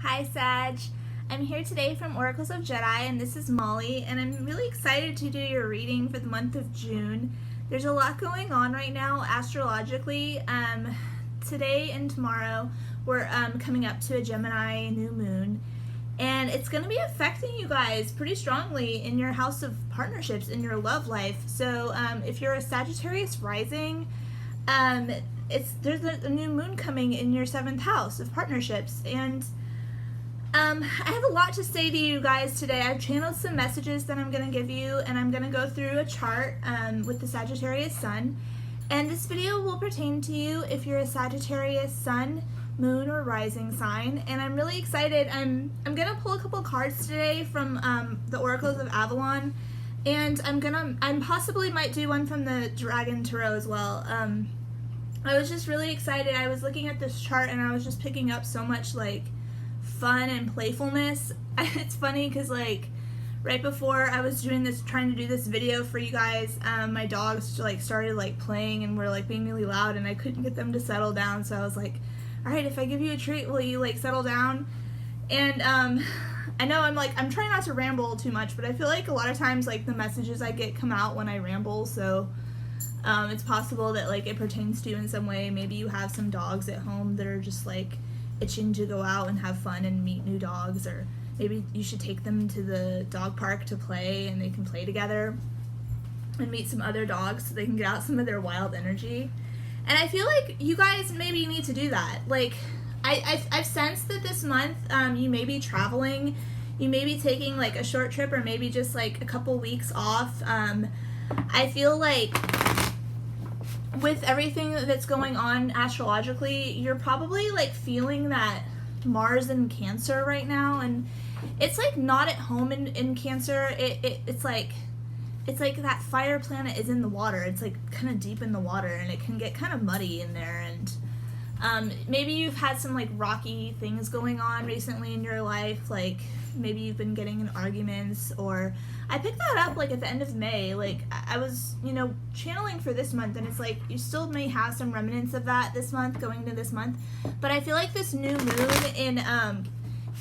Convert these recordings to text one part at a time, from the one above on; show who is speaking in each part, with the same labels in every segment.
Speaker 1: Hi Sag, I'm here today from Oracles of Jedi, and this is Molly, and I'm really excited to do your reading for the month of June. There's a lot going on right now astrologically. Today and tomorrow we're coming up to a Gemini new moon, and it's going to be affecting you guys pretty strongly in your house of partnerships, in your love life. So if you're a Sagittarius rising, there's a new moon coming in your 7th house of partnerships, and I have a lot to say to you guys today. I've channeled some messages that I'm going to give you, and I'm going to go through a chart with the Sagittarius sun. And this video will pertain to you if you're a Sagittarius sun, moon, or rising sign. And I'm really excited. I'm going to pull a couple cards today from the Oracles of Avalon, and I possibly might do one from the Dragon Tarot as well. I was just really excited. I was looking at this chart and I was just picking up so much like fun and playfulness. It's funny because like right before I was trying to do this video for you guys, my dogs like started like playing and were like being really loud, and I couldn't get them to settle down. So I was like, all right, if I give you a treat, will you like settle down? And I know I'm trying not to ramble too much, but I feel like a lot of times like the messages I get come out when I ramble. So it's possible that like it pertains to you in some way. Maybe you have some dogs at home that are just like itching to go out and have fun and meet new dogs, or maybe you should take them to the dog park to play and they can play together and meet some other dogs so they can get out some of their wild energy. And I feel like you guys maybe need to do that. Like I've sensed that this month you may be traveling, you may be taking like a short trip, or maybe just like a couple weeks off. I feel like with everything that's going on astrologically, you're probably like feeling that Mars in Cancer right now, and it's like not at home in Cancer. It's like that fire planet is in the water. It's like kind of deep in the water, and it can get kind of muddy in there. And maybe you've had some like rocky things going on recently in your life, like maybe you've been getting in arguments, or I picked that up like at the end of May. Like I was, channeling for this month, and it's like you still may have some remnants of that this month, going into this month. But I feel like this new moon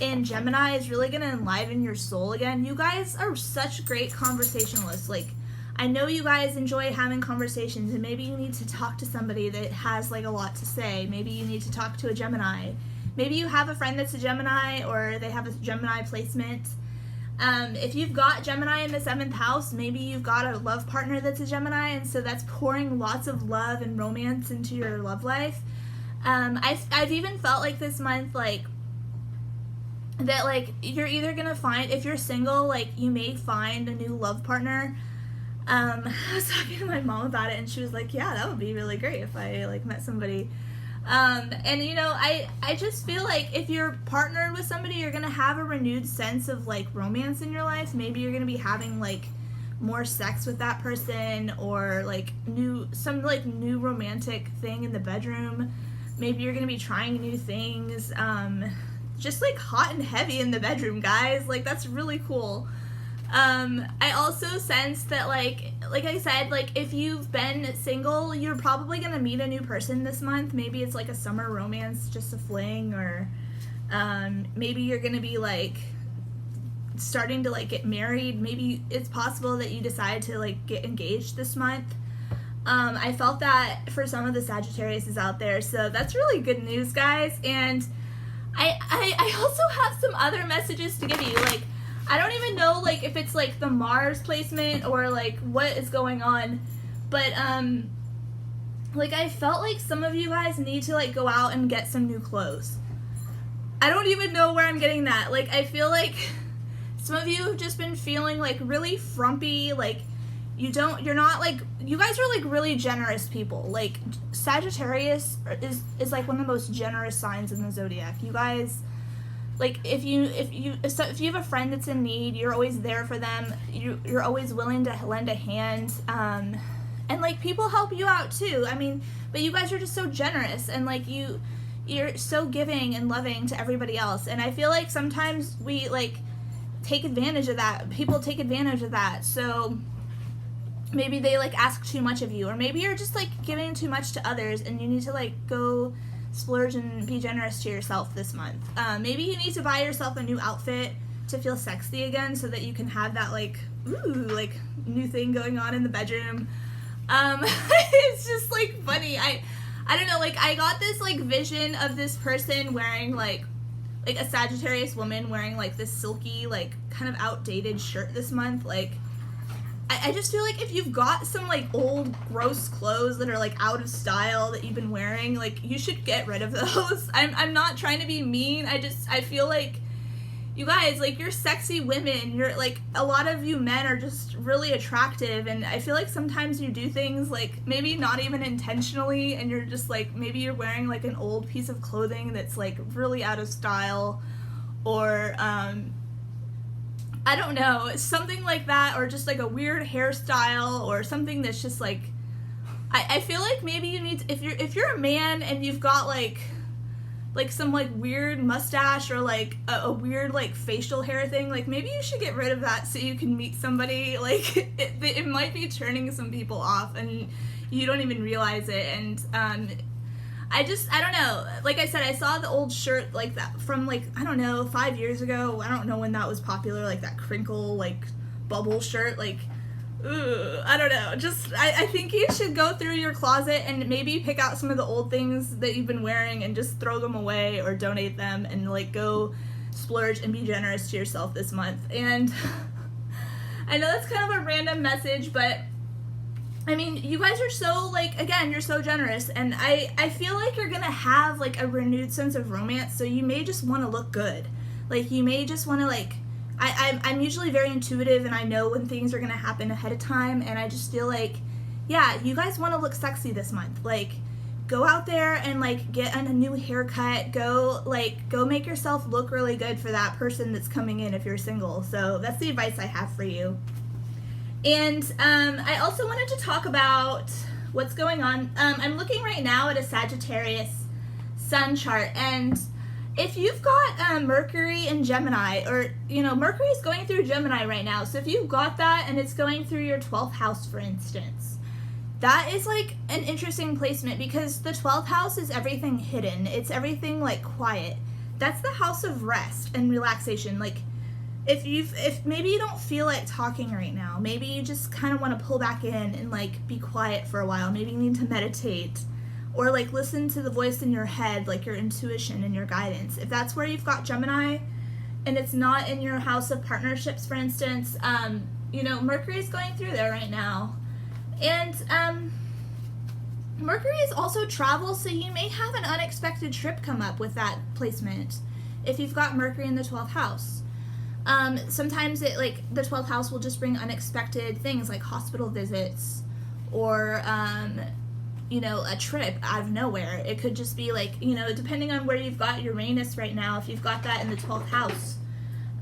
Speaker 1: in Gemini is really gonna enliven your soul again. You guys are such great conversationalists. Like I know you guys enjoy having conversations, and maybe you need to talk to somebody that has like a lot to say. Maybe you need to talk to a Gemini. Maybe you have a friend that's a Gemini, or they have a Gemini placement. If you've got Gemini in the 7th house, maybe you've got a love partner that's a Gemini, and so that's pouring lots of love and romance into your love life. I've even felt like this month, like, that, like, you're either gonna find, if you're single, like, you may find a new love partner. I was talking to my mom about it, and she was like, yeah, that would be really great if I, like, met somebody. And I just feel like if you're partnered with somebody, you're gonna have a renewed sense of like romance in your life. Maybe you're gonna be having like more sex with that person, or like some new romantic thing in the bedroom. Maybe you're gonna be trying new things, just like hot and heavy in the bedroom, guys. Like that's really cool. I also sense that like I said, like if you've been single, you're probably gonna meet a new person this month. Maybe it's like a summer romance, just a fling, or maybe you're gonna be like starting to like get married. Maybe it's possible that you decide to like get engaged this month. I felt that for some of the Sagittariuses out there, so that's really good news, guys. And I also have some other messages to give you. Like I don't even know like if it's like the Mars placement or like what is going on, but like I felt like some of you guys need to like go out and get some new clothes. I don't even know where I'm getting that. Like I feel like some of you have just been feeling like really frumpy, like you guys are like really generous people. Like Sagittarius is like one of the most generous signs in the zodiac. You guys, like if you have a friend that's in need, you're always there for them. You're always willing to lend a hand, and like people help you out too. I mean, but you guys are just so generous, and like you're so giving and loving to everybody else. And I feel like sometimes we like take advantage of that. People take advantage of that. So maybe they like ask too much of you, or maybe you're just like giving too much to others, and you need to like go splurge and be generous to yourself this month. Maybe you need to buy yourself a new outfit to feel sexy again so that you can have that like, ooh, like new thing going on in the bedroom. It's just like funny. I don't know, like I got this like vision of this person wearing like a Sagittarius woman wearing like this silky, like kind of outdated shirt this month. Like I just feel like if you've got some like old gross clothes that are like out of style that you've been wearing, like you should get rid of those. I'm not trying to be mean. I feel like you guys, like, you're sexy women. You're like, a lot of you men are just really attractive, and I feel like sometimes you do things like maybe not even intentionally, and you're just like, maybe you're wearing like an old piece of clothing that's like really out of style, or I don't know, something like that, or just like a weird hairstyle, or something that's just like, I feel like maybe you need to, if you're a man and you've got like some like weird mustache or like a weird like facial hair thing, like maybe you should get rid of that so you can meet somebody. Like it might be turning some people off and you don't even realize it. And I don't know, like I said, I saw the old shirt like that from like, I don't know, 5 years ago. I don't know when that was popular, like that crinkle like bubble shirt, like I don't know, just I think you should go through your closet and maybe pick out some of the old things that you've been wearing and just throw them away or donate them, and like go splurge and be generous to yourself this month. And I know that's kind of a random message, but I mean, you guys are so, like, again, you're so generous, and I feel like you're gonna have like a renewed sense of romance, so you may just want to look good. Like, you may just want to, like, I'm usually very intuitive, and I know when things are going to happen ahead of time, and I just feel like, yeah, you guys want to look sexy this month. Like, go out there and, like, get a new haircut. Go make yourself look really good for that person that's coming in if you're single. So that's the advice I have for you. And I also wanted to talk about what's going on. I'm looking right now at a Sagittarius sun chart, and if you've got Mercury in Gemini, or, you know, Mercury is going through Gemini right now, so if you've got that and it's going through your 12th house, for instance, that is like an interesting placement, because the 12th house is everything hidden. It's everything like quiet. That's the house of rest and relaxation. Like, if maybe you don't feel like talking right now, maybe you just kind of want to pull back in and like be quiet for a while. Maybe you need to meditate, or like listen to the voice in your head, like your intuition and your guidance. If that's where you've got Gemini and it's not in your house of partnerships, for instance, you know, Mercury is going through there right now. And Mercury is also travel, so you may have an unexpected trip come up with that placement if you've got Mercury in the 12th house. Sometimes it, like, the 12th house will just bring unexpected things like hospital visits, or you know, a trip out of nowhere. It could just be like, you know, depending on where you've got Uranus right now, if you've got that in the 12th house,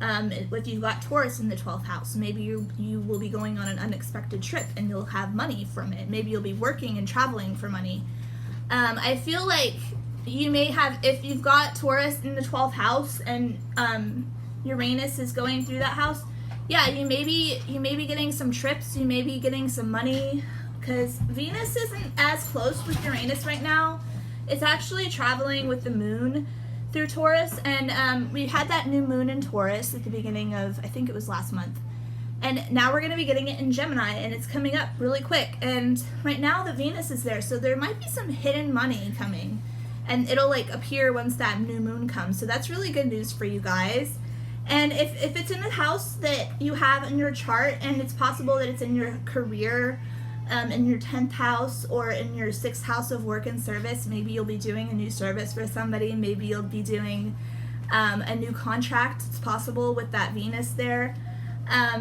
Speaker 1: if you've got Taurus in the 12th house, maybe you will be going on an unexpected trip and you'll have money from it. Maybe you'll be working and traveling for money. I feel like you may have, if you've got Taurus in the 12th house and Uranus is going through that house, yeah, you may be getting some trips, you may be getting some money, because Venus isn't as close with Uranus right now. It's actually traveling with the moon through Taurus, and we had that new moon in Taurus at the beginning of, I think it was last month, and now we're going to be getting it in Gemini, and it's coming up really quick. And right now the Venus is there, so there might be some hidden money coming, and it'll like appear once that new moon comes. So that's really good news for you guys. And if it's in the house that you have in your chart, and it's possible that it's in your career, in your 10th house, or in your 6th house of work and service, maybe you'll be doing a new service for somebody. Maybe you'll be doing a new contract. It's possible with that Venus there,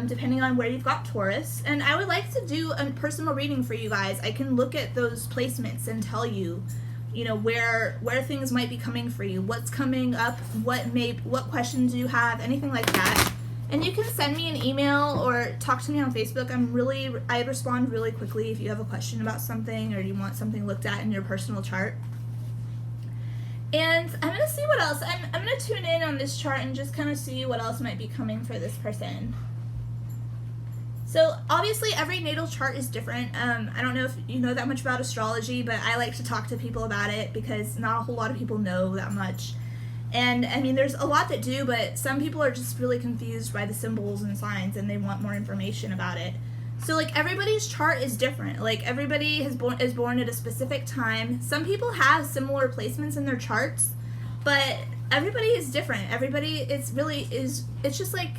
Speaker 1: depending on where you've got Taurus. And I would like to do a personal reading for you guys. I can look at those placements and tell you, you know, where things might be coming for you, what's coming up, what questions you have, anything like that. And you can send me an email or talk to me on Facebook. I respond really quickly if you have a question about something or you want something looked at in your personal chart. And I'm going to see what else. I'm going to tune in on this chart and just kind of see what else might be coming for this person. So obviously every natal chart is different. I don't know if you know that much about astrology, but I like to talk to people about it because not a whole lot of people know that much. And I mean, there's a lot that do, but some people are just really confused by the symbols and signs and they want more information about it. So like everybody's chart is different. Like everybody is born at a specific time. Some people have similar placements in their charts, but everybody is different. Everybody it's just like,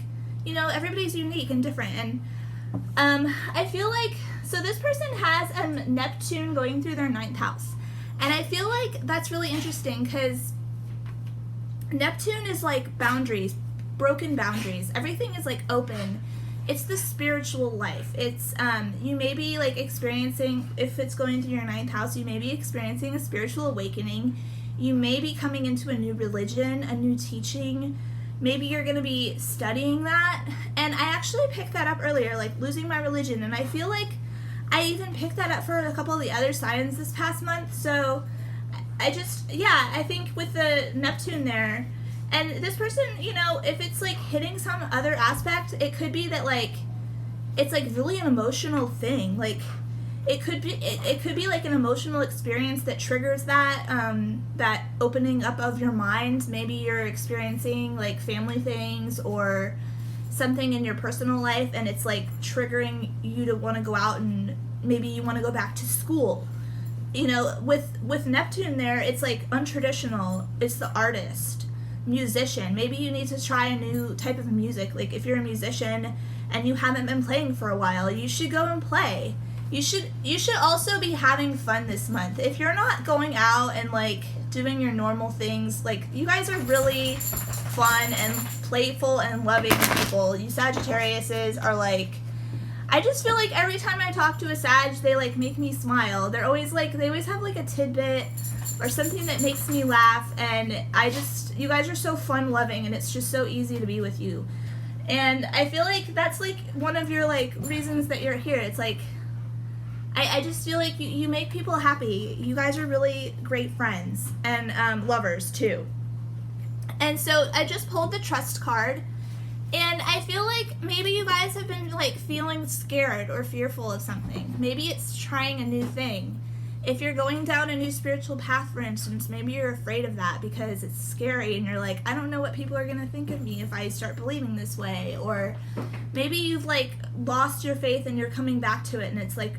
Speaker 1: you know, everybody's unique and different. And I feel like, so this person has Neptune going through their 9th house. And I feel like that's really interesting because Neptune is like boundaries, broken boundaries. Everything is like open. It's the spiritual life. It's, you may be like experiencing, if it's going through your 9th house, you may be experiencing a spiritual awakening. You may be coming into a new religion, a new teaching. Maybe you're going to be studying that. And I actually picked that up earlier, like losing my religion. And I feel like I even picked that up for a couple of the other signs this past month. So I think with the Neptune there, and this person, you know, if it's like hitting some other aspect, it could be that like, it's like really an emotional thing. Like it could be like an emotional experience that triggers that, that opening up of your mind. Maybe you're experiencing like family things or something in your personal life and it's like triggering you to want to go out and maybe you want to go back to school. You know, with Neptune there, it's like untraditional. It's the artist, musician. Maybe you need to try a new type of music. Like if you're a musician and you haven't been playing for a while, you should go and play. You should also be having fun this month. If you're not going out and like doing your normal things, like you guys are really fun and playful and loving people. You Sagittariuses are like, I just feel like every time I talk to a Sag, they like make me smile. They're always like, they always have like a tidbit or something that makes me laugh, and you guys are so fun loving and it's just so easy to be with you. And I feel like that's like one of your like reasons that you're here. It's like, I just feel like you make people happy. You guys are really great friends and lovers too. And so I just pulled the trust card. And I feel like maybe you guys have been like feeling scared or fearful of something. Maybe it's trying a new thing. If you're going down a new spiritual path, for instance, maybe you're afraid of that because it's scary and you're like, I don't know what people are going to think of me if I start believing this way. Or maybe you've like lost your faith and you're coming back to it and it's like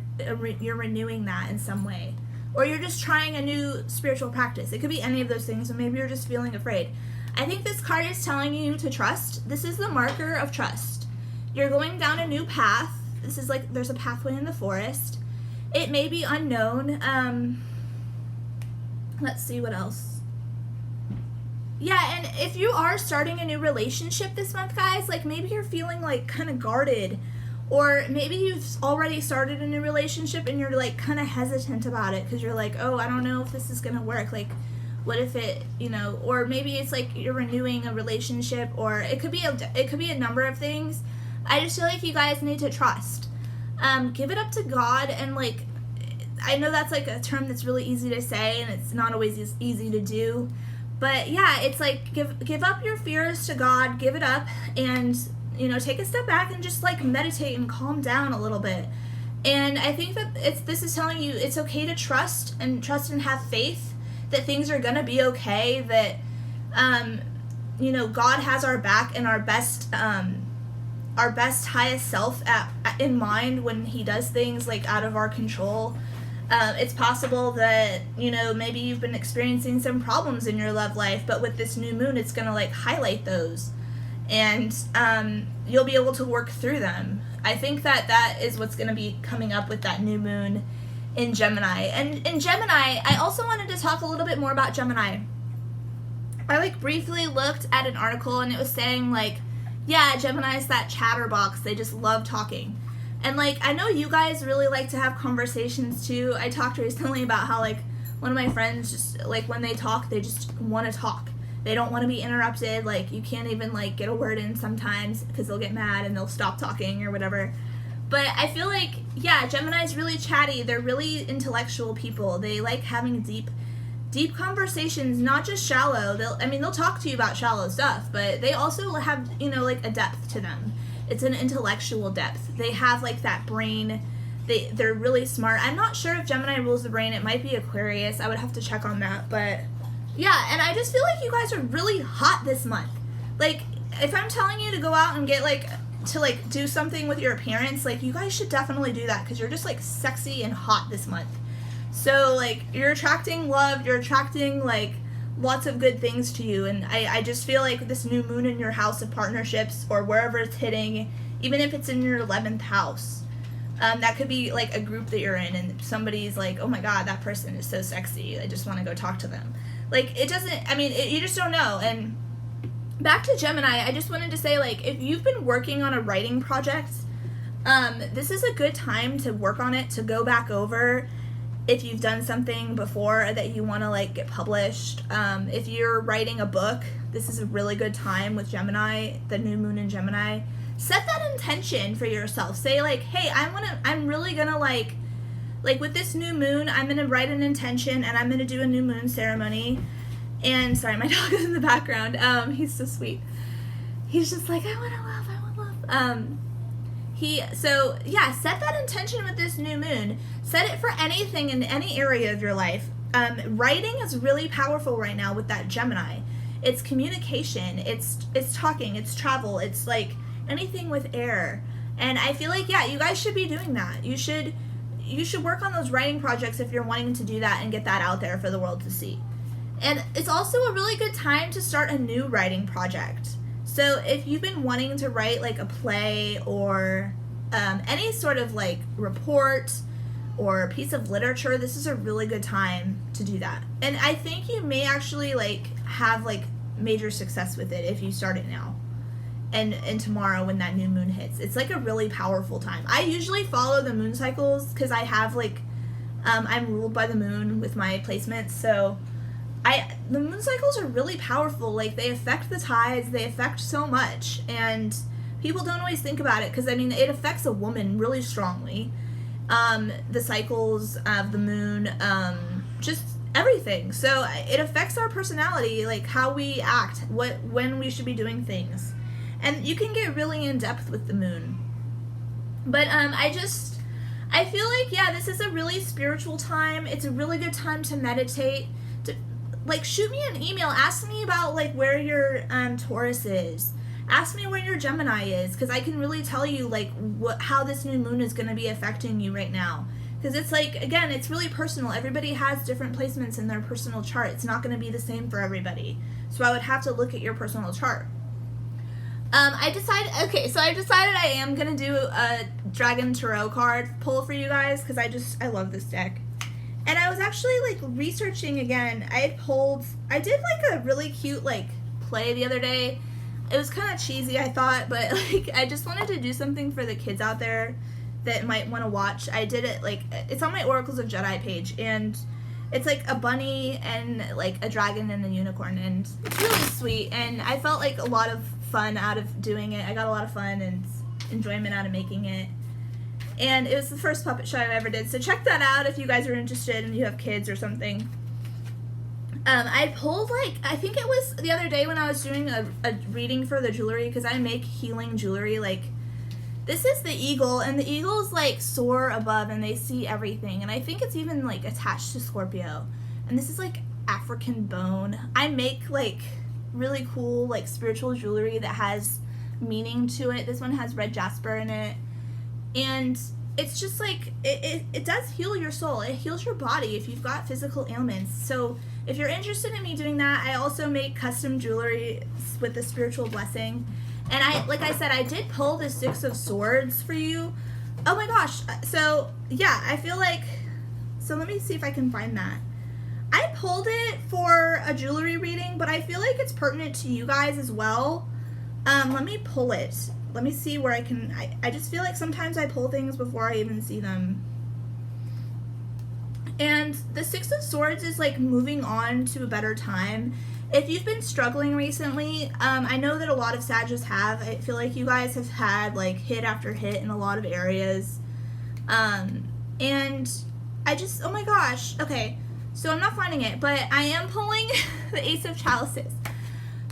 Speaker 1: you're renewing that in some way. Or you're just trying a new spiritual practice. It could be any of those things, or maybe you're just feeling afraid. I think this card is telling you to trust. This is the marker of trust. You're going down a new path. This is like there's a pathway in the forest. It may be unknown. Let's see what else. Yeah, and if you are starting a new relationship this month, guys, like maybe you're feeling like kind of guarded, or maybe you've already started a new relationship and you're like kind of hesitant about it because you're like, oh, I don't know if this is gonna work. Like, what if it, you know, or maybe it's like you're renewing a relationship, or it could be a number of things. I just feel like you guys need to trust. Give it up to God, and like, I know that's like a term that's really easy to say and it's not always as easy to do, but yeah, it's like give up your fears to God, give it up, and you know, take a step back and just like meditate and calm down a little bit. And I think that this is telling you it's okay to trust and have faith that things are gonna be okay, that you know, God has our back and our best highest self in mind when he does things like out of our control. It's possible that, you know, maybe you've been experiencing some problems in your love life, but with this new moon it's gonna like highlight those, and you'll be able to work through them. I think that is what's gonna be coming up with that new moon in Gemini. And in Gemini, I also wanted to talk a little bit more about Gemini. I like briefly looked at an article and it was saying like, yeah, Gemini's that chatterbox. They just love talking. And like, I know you guys really like to have conversations too. I talked recently about how like one of my friends just like when they talk, they just want to talk. They don't want to be interrupted. Like you can't even like get a word in sometimes because they'll get mad and they'll stop talking or whatever. But I feel like, yeah, Gemini's really chatty. They're really intellectual people. They like having deep conversations, not just shallow. They'll talk to you about shallow stuff, but they also have, you know, like a depth to them. It's an intellectual depth. They have like that brain. They're really smart. I'm not sure if Gemini rules the brain. It might be Aquarius. I would have to check on that. But yeah, and I just feel like you guys are really hot this month. Like, if I'm telling you to go out and get like, to like do something with your appearance, like you guys should definitely do that because you're just like sexy and hot this month. So like you're attracting love, you're attracting like lots of good things to you. And I just feel like this new moon in your house of partnerships or wherever it's hitting, even if it's in your 11th house, that could be like a group that you're in and somebody's like, oh my God, that person is so sexy. I just want to go talk to them. Like it doesn't, I mean, you just don't know. And back to Gemini, I just wanted to say, like, if you've been working on a writing project, this is a good time to work on it, to go back over if you've done something before that you want to like get published. If you're writing a book, this is a really good time with Gemini, the new moon in Gemini. Set that intention for yourself. Say like, hey, I'm really gonna like with this new moon, I'm gonna write an intention and I'm gonna do a new moon ceremony. And sorry, my dog is in the background. He's so sweet. He's just like, I want love. So yeah, set that intention with this new moon. Set it for anything in any area of your life. Writing is really powerful right now with that Gemini. It's communication, it's talking, it's travel, it's like anything with air. And I feel like, yeah, you guys should be doing that. You should work on those writing projects if you're wanting to do that and get that out there for the world to see. And it's also a really good time to start a new writing project. So if you've been wanting to write like a play or any sort of like report or a piece of literature, this is a really good time to do that. And I think you may actually like have like major success with it if you start it now. And tomorrow when that new moon hits, it's like a really powerful time. I usually follow the moon cycles because I have like, I'm ruled by the moon with my placements. So the moon cycles are really powerful. Like they affect the tides, they affect so much. And people don't always think about it because I mean, it affects a woman really strongly. The cycles of the moon, just everything. So it affects our personality, like how we act, when we should be doing things. And you can get really in depth with the moon. But I feel like, yeah, this is a really spiritual time. It's a really good time to meditate. To like shoot me an email. Ask me about like where your Taurus is. Ask me where your Gemini is, because I can really tell you like how this new moon is going to be affecting you right now. Because it's like, again, it's really personal. Everybody has different placements in their personal chart. It's not going to be the same for everybody. So I would have to look at your personal chart. I decided I am going to do a Dragon Tarot card pull for you guys because I love this deck. And I was actually like researching again. I did like a really cute like play the other day. It was kind of cheesy, I thought, but like I just wanted to do something for the kids out there that might want to watch. I did it like, it's on my Oracles of Jedi page, and it's like a bunny and like a dragon and a unicorn, and it's really sweet, and I felt like a lot of fun out of doing it. I got a lot of fun and enjoyment out of making it, and it was the first puppet show I ever did, so check that out if you guys are interested and you have kids or something. I pulled like, I think it was the other day when I was doing a reading for the jewelry, because I make healing jewelry. Like, this is the eagle, and the eagles like soar above and they see everything, and I think it's even like attached to Scorpio. And this is like African bone. I make like really cool like spiritual jewelry that has meaning to it. This one has red jasper in it, and it's just like it does heal your soul. It heals your body if you've got physical ailments. So if you're interested in me doing that, I also make custom jewelry with the spiritual blessing. And like I said, I did pull the 6 of Swords for you. Oh my gosh. So yeah, I feel like, so let me see if I can find that. I pulled it for a jewelry reading, but I feel like it's pertinent to you guys as well. Let me pull it. Let me see where I can, I just feel like sometimes I pull things before I even see them. And the 6 of Swords is like moving on to a better time. If you've been struggling recently, I know that a lot of Sagittarius have. I feel like you guys have had like hit after hit in a lot of areas. And I just, oh my gosh. Okay, so I'm not finding it, but I am pulling the Ace of Chalices.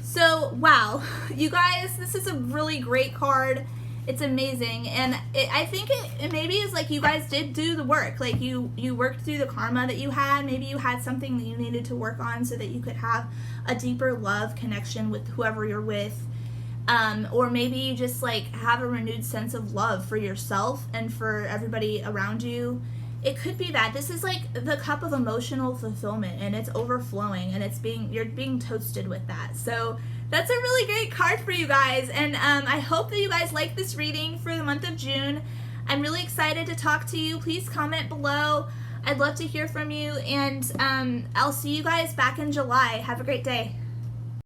Speaker 1: So, wow, you guys, this is a really great card. It's amazing, and I think it maybe is like you guys did do the work. Like you worked through the karma that you had. Maybe you had something that you needed to work on so that you could have a deeper love connection with whoever you're with. Or maybe you just like have a renewed sense of love for yourself and for everybody around you. It could be that this is like the cup of emotional fulfillment, and it's overflowing, and you're being toasted with that. So that's a really great card for you guys, and I hope that you guys like this reading for the month of June. I'm really excited to talk to you. Please comment below. I'd love to hear from you, and I'll see you guys back in July. Have a great day.